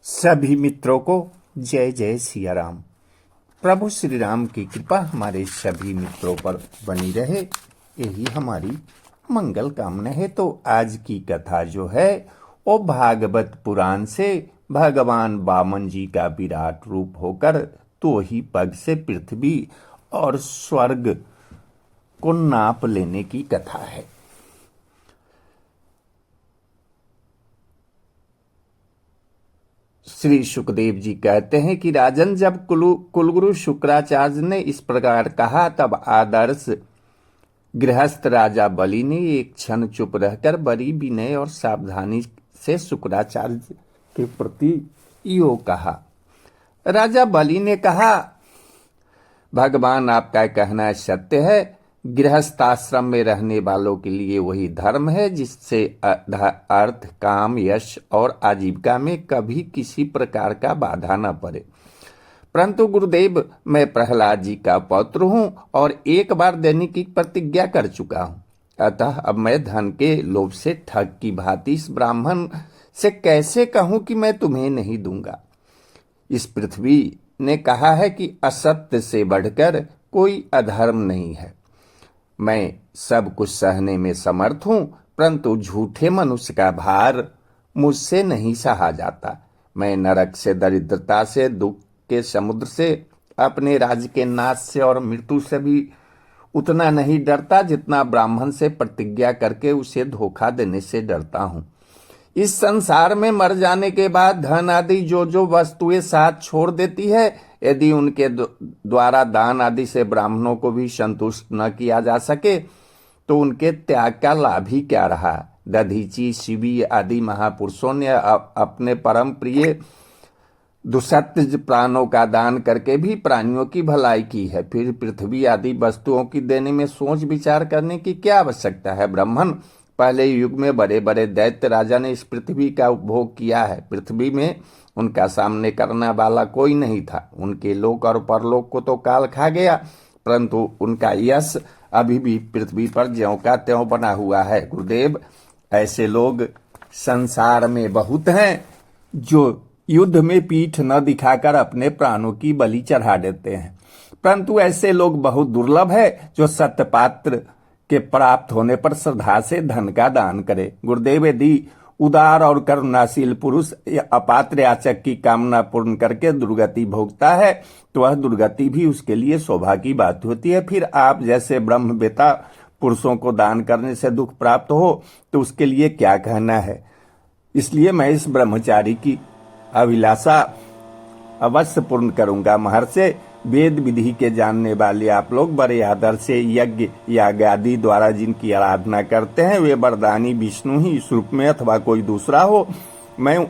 सभी मित्रों को जय जय सिया राम। प्रभु श्री राम की कृपा हमारे सभी मित्रों पर बनी रहे, यही हमारी मंगल कामना है। तो आज की कथा जो है वो भागवत पुराण से भगवान वामन जी का विराट रूप होकर तो ही पग से पृथ्वी और स्वर्ग को नाप लेने की कथा है। श्री सुखदेव जी कहते हैं कि राजन, जब कुलगुरु शुक्राचार्य ने इस प्रकार कहा तब आदर्श गृहस्थ राजा बलि ने एक क्षण चुप रहकर बड़ी विनय और सावधानी से शुक्राचार्य के प्रति यो कहा। राजा बलि ने कहा, भगवान आपका कहना सत्य है। गृहस्थाश्रम में रहने वालों के लिए वही धर्म है जिससे अर्थ, काम, यश और आजीविका में कभी किसी प्रकार का बाधा न पड़े। परंतु गुरुदेव, मैं प्रहलाद जी का पौत्र हूँ और एक बार देने की प्रतिज्ञा कर चुका हूँ। अतः अब मैं धन के लोभ से ठग की भांति इस ब्राह्मण से कैसे कहूँ कि मैं तुम्हें नहीं दूंगा। इस पृथ्वी ने कहा है कि असत्य से बढ़कर कोई अधर्म नहीं है। मैं सब कुछ सहने में समर्थ हूं, परंतु झूठे मनुष्य का भार मुझसे नहीं सहा जाता। मैं नरक से, दरिद्रता से, दुख के समुद्र से, अपने राज्य के नाश से और मृत्यु से भी उतना नहीं डरता जितना ब्राह्मण से प्रतिज्ञा करके उसे धोखा देने से डरता हूं। इस संसार में मर जाने के बाद धन आदि जो वस्तुएं साथ छोड़ देती है, यदि उनके द्वारा दान आदि से ब्राह्मणों को भी संतुष्ट न किया जा सके तो उनके त्याग का लाभ ही क्या रहा। दधीची, शिवी आदि महापुरुषों ने अपने परम प्रिय दुसत्ज प्राणों का दान करके भी प्राणियों की भलाई की है। फिर पृथ्वी आदि वस्तुओं की देने में सोच विचार करने की क्या आवश्यकता है। ब्राह्मण, पहले युग में बड़े बड़े दैत्य राजा ने इस पृथ्वी का उपभोग किया है। पृथ्वी में उनका सामने करने वाला कोई नहीं था। उनके लोक और परलोक को तो काल खा गया, परंतु उनका यश अभी भी पृथ्वी पर ज्यों का त्यों बना हुआ है। गुरुदेव, ऐसे लोग संसार में बहुत हैं जो युद्ध में पीठ न दिखाकर अपने प्राणों की बलि चढ़ा देते हैं, परंतु ऐसे लोग बहुत दुर्लभ है जो सत्य पात्र के प्राप्त होने पर श्रद्धा से धन का दान करे। गुरुदेव, यदि उदार और करुणाशील पुरुष अपात्र याचक की कामना पूर्ण करके दुर्गति भोगता है तो वह दुर्गति भी उसके लिए शोभा की बात होती है। फिर आप जैसे ब्रह्मवेता पुरुषों को दान करने से दुख प्राप्त हो तो उसके लिए क्या कहना है। इसलिए मैं इस ब्रह्मचारी की अभिलाषा अवश्य पूर्ण करूंगा। महर्षि, वेद विधि के जानने वाले आप लोग बड़े आदर से यज्ञ याग आदि द्वारा जिनकी आराधना करते हैं, वे वरदानी विष्णु ही इस रूप में अथवा कोई दूसरा हो, मैं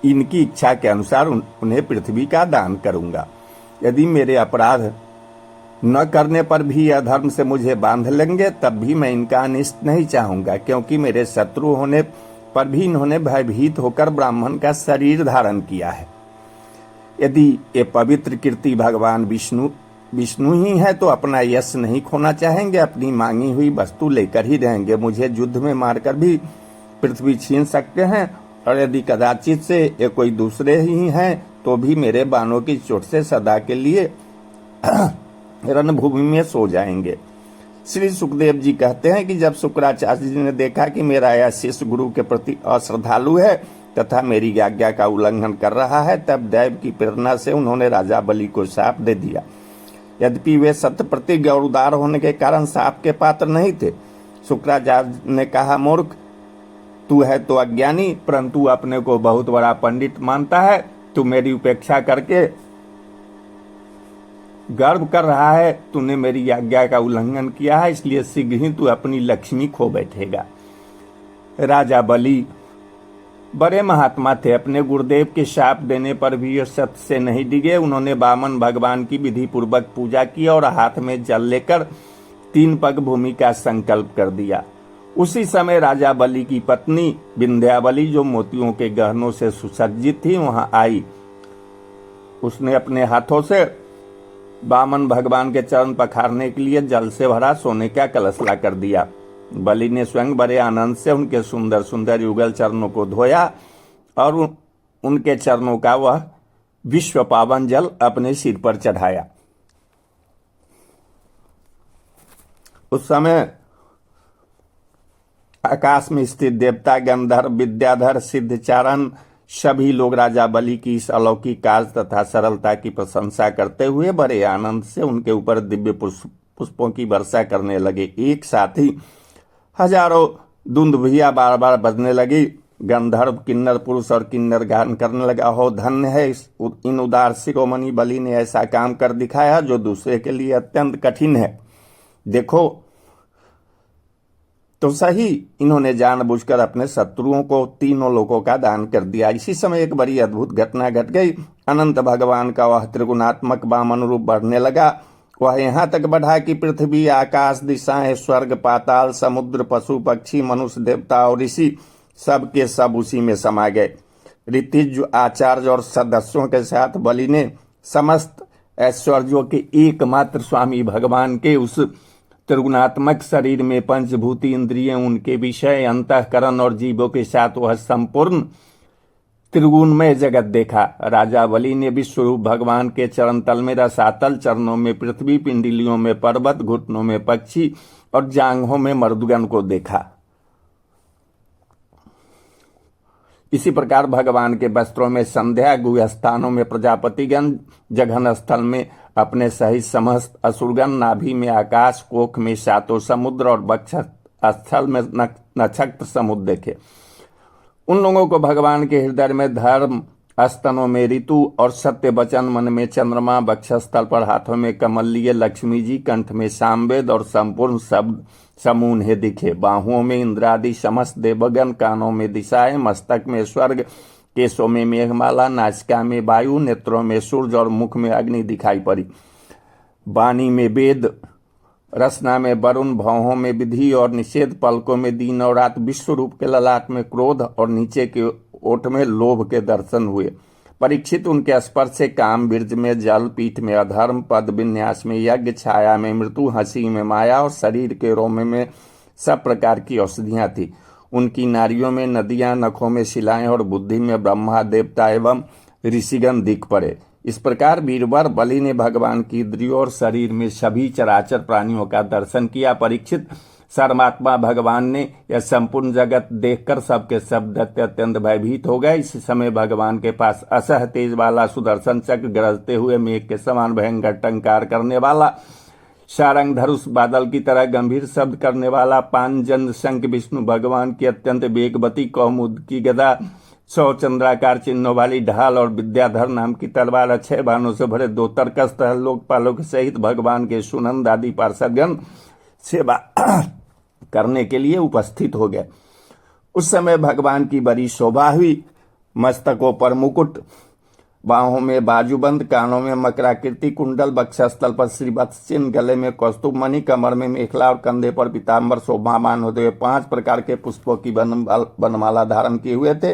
इनकी इच्छा के अनुसार उन्हें पृथ्वी का दान करूंगा। यदि मेरे अपराध न करने पर भी अधर्म से मुझे बांध लेंगे तब भी मैं इनका अनिष्ट नहीं चाहूंगा, क्योंकि मेरे शत्रु होने पर भी इन्होंने भयभीत होकर ब्राह्मण का शरीर धारण किया है। यदि ये पवित्र कीर्ति भगवान विष्णु ही है तो अपना यश नहीं खोना चाहेंगे, अपनी मांगी हुई वस्तु लेकर ही रहेंगे। मुझे युद्ध में मारकर भी पृथ्वी छीन सकते हैं, और यदि कदाचित से ये कोई दूसरे ही हैं तो भी मेरे बाणों की चोट से सदा के लिए रणभूमि में सो जाएंगे। श्री सुखदेव जी कहते हैं कि जब शुक्राचार्य जी ने देखा कि मेरा यह शिष्य गुरु के प्रति अश्रद्धालु है तथा मेरी आज्ञा का उल्लंघन कर रहा है, तब दैव की प्रेरणा से उन्होंने राजा बलि को शाप दे दिया। यद्यपि वे सत्य प्रतिज्ञ और उदार होने के कारण शाप के पात्र नहीं थे। शुक्राचार्य ने कहा, मूर्ख, तू है तो अज्ञानी, परंतु अपने को बहुत बड़ा पंडित मानता है। तू मेरी उपेक्षा करके गर्व कर रहा है। तूने मेरी आज्ञा का उल्लंघन किया है, इसलिए शीघ्र ही तू अपनी लक्ष्मी खो बैठेगा। राजा बलि बड़े महात्मा थे। अपने गुरुदेव के शाप देने पर भी ये सत्य से नहीं डिगे। उन्होंने वामन भगवान की विधि पूर्वक पूजा की और हाथ में जल लेकर 3 पग भूमि का संकल्प कर दिया। उसी समय राजा बलि की पत्नी विंध्यावली, जो मोतियों के गहनों से सुसज्जित थी, वहां आई। उसने अपने हाथों से वामन भगवान के चरण पखारने के लिए जल से भरा सोने का कलश ला कर दिया। बलि ने स्वयं बड़े आनंद से उनके सुंदर सुंदर युगल चरणों को धोया और उनके चरणों का वह विश्व पावन जल अपने सिर पर चढ़ाया। उस समय आकाश में स्थित देवता, गंधर्व, विद्याधर, सिद्धचारण सभी लोग राजा बलि की इस अलौकिक कार्य तथा सरलता की प्रशंसा करते हुए बड़े आनंद से उनके ऊपर दिव्य पुष्पों की वर्षा करने लगे। एक साथ ही हजारों दुंदुभिया बार बार बजने लगी। गंधर्व, किन्नर पुरुष और किन्नर गान करने लगा, हो धन्य है इन उदार शिरोमणि बलि ने ऐसा काम कर दिखाया जो दूसरे के लिए अत्यंत कठिन है। देखो तो सही, इन्होंने जानबूझकर अपने शत्रुओं को तीनों लोकों का दान कर दिया। इसी समय एक बड़ी अद्भुत घटना घट गई। अनंत भगवान का वह त्रिगुणात्मक वामन रूप बढ़ने लगा। वह यहाँ तक बढ़ा कि पृथ्वी, आकाश, दिशाएं, स्वर्ग, पाताल, समुद्र, पशु पक्षी, मनुष्य, देवता और ऋषि सब के सब उसी में समा गए। ऋतिज, आचार्य और सदस्यों के साथ बलि ने समस्त ऐश्वर्यों के एकमात्र स्वामी भगवान के उस त्रिगुणात्मक शरीर में पंचभूति इंद्रिय, उनके विषय, अंतःकरण और जीवों के साथ वह संपूर्ण त्रिगुणमय जगत देखा। राजा बलि ने विश्वरूप भगवान के चरण तल में रसातल, चरणों में पृथ्वी, पिंडलियों में पर्वत, घुटनों में पक्षी और जांघों में मर्दगण को देखा। इसी प्रकार भगवान के वस्त्रों में संध्या, गुहस्थानों में प्रजापतिगण, जघन स्थल में अपने सहित समस्त असुरगण, नाभि में आकाश, कोख में सातों समुद्र और वक्ष स्थल में नक्षत्र समुद्र देखे। उन लोगों को भगवान के हृदय में धर्म, स्तनों में ऋतु और सत्य वचन, मन में चंद्रमा, वक्षस्थल पर हाथों में कमल लिए लक्ष्मी जी, कंठ में सामवेद और संपूर्ण शब्द समूह उन्हें दिखे। बाहुओं में इंद्रादि समस्त देवगण, कानों में दिशाएं, मस्तक में स्वर्ग, केशों में मेघमाला, नासिका में वायु, नेत्रों में सूर्य और मुख में अग्नि दिखाई पड़ी। वाणी में वेद, रसना में वरुण, भौहों में विधि और निषेध, पलकों में दिन और रात, विश्व रूप के ललाट में क्रोध और नीचे के ओठ में लोभ के दर्शन हुए। परीक्षित, उनके स्पर्श से काम, बीर्ज में जल, पीठ में अधर्म, पद विन्यास में यज्ञ, छाया में मृत्यु, हंसी में माया और शरीर के रोमे में सब प्रकार की औषधियां थी। उनकी नारियों में नदियां, नखों में शिलाएं और बुद्धि में ब्रह्मा, देवता एवं ऋषिगण दिख पड़े। इस प्रकार वीरवर बलि ने भगवान की इंद्रियों और शरीर में सभी चराचर प्राणियों का दर्शन किया। परीक्षित, सर्वात्मा भगवान ने यह संपूर्ण जगत देखकर सबके सब अत्यंत भयभीत हो गए। इस समय भगवान के पास असह तेज वाला सुदर्शन चक्र, गरजते हुए मेघ के समान भयंकर टंकार करने वाला, सारंग धनुष, बादल की तरह गंभीर शब्द करने वाला पांचजन्य शंख, विष्णु भगवान की अत्यंत वेगवती कौमुद की गदा, 100 चंद्राकार चिन्हों वाली ढाल और विद्याधर नाम की तलवार, अक्षय बाणों से भरे 2 तरकस लोकपालों के सहित भगवान के सुनंद आदि पार्षदगण सेवा करने के लिए उपस्थित हो गए। उस समय भगवान की बड़ी शोभा हुई। मस्तकों पर मुकुट, बाहों में बाजूबंद, कानों में मकराकृति कुंडल, वक्षस्थल पर श्रीवत्स चिन्ह, गले में कौस्तुभ मणि, कमर में मेखला और कंधे पर पीताम्बर शोभामान होते हुए 5 प्रकार के पुष्पों की बनमाला धारण किए हुए थे,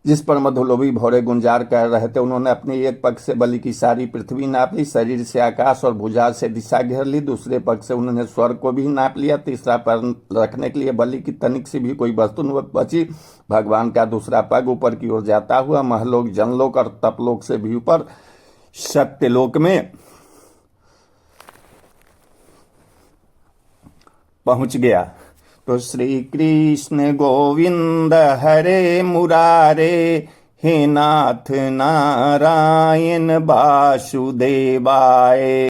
जिस पर मधुलोभी भौरे गुंजार कर रहे थे। उन्होंने अपने एक पक्ष से बलि की सारी पृथ्वी नाप ली, शरीर से आकाश और भुजा से दिशा घेर ली। दूसरे पक्ष से उन्होंने स्वर्ग को भी नाप लिया। तीसरा पैर रखने के लिए बलि की तनिक से भी कोई वस्तु न बची। भगवान का दूसरा पग ऊपर की ओर जाता हुआ महलोक, जनलोक और तपलोक से भी ऊपर सत्यलोक में पहुंच गया। तो श्री कृष्ण गोविंद हरे मुरारे, हे नाथ नारायण वासुदेवाय।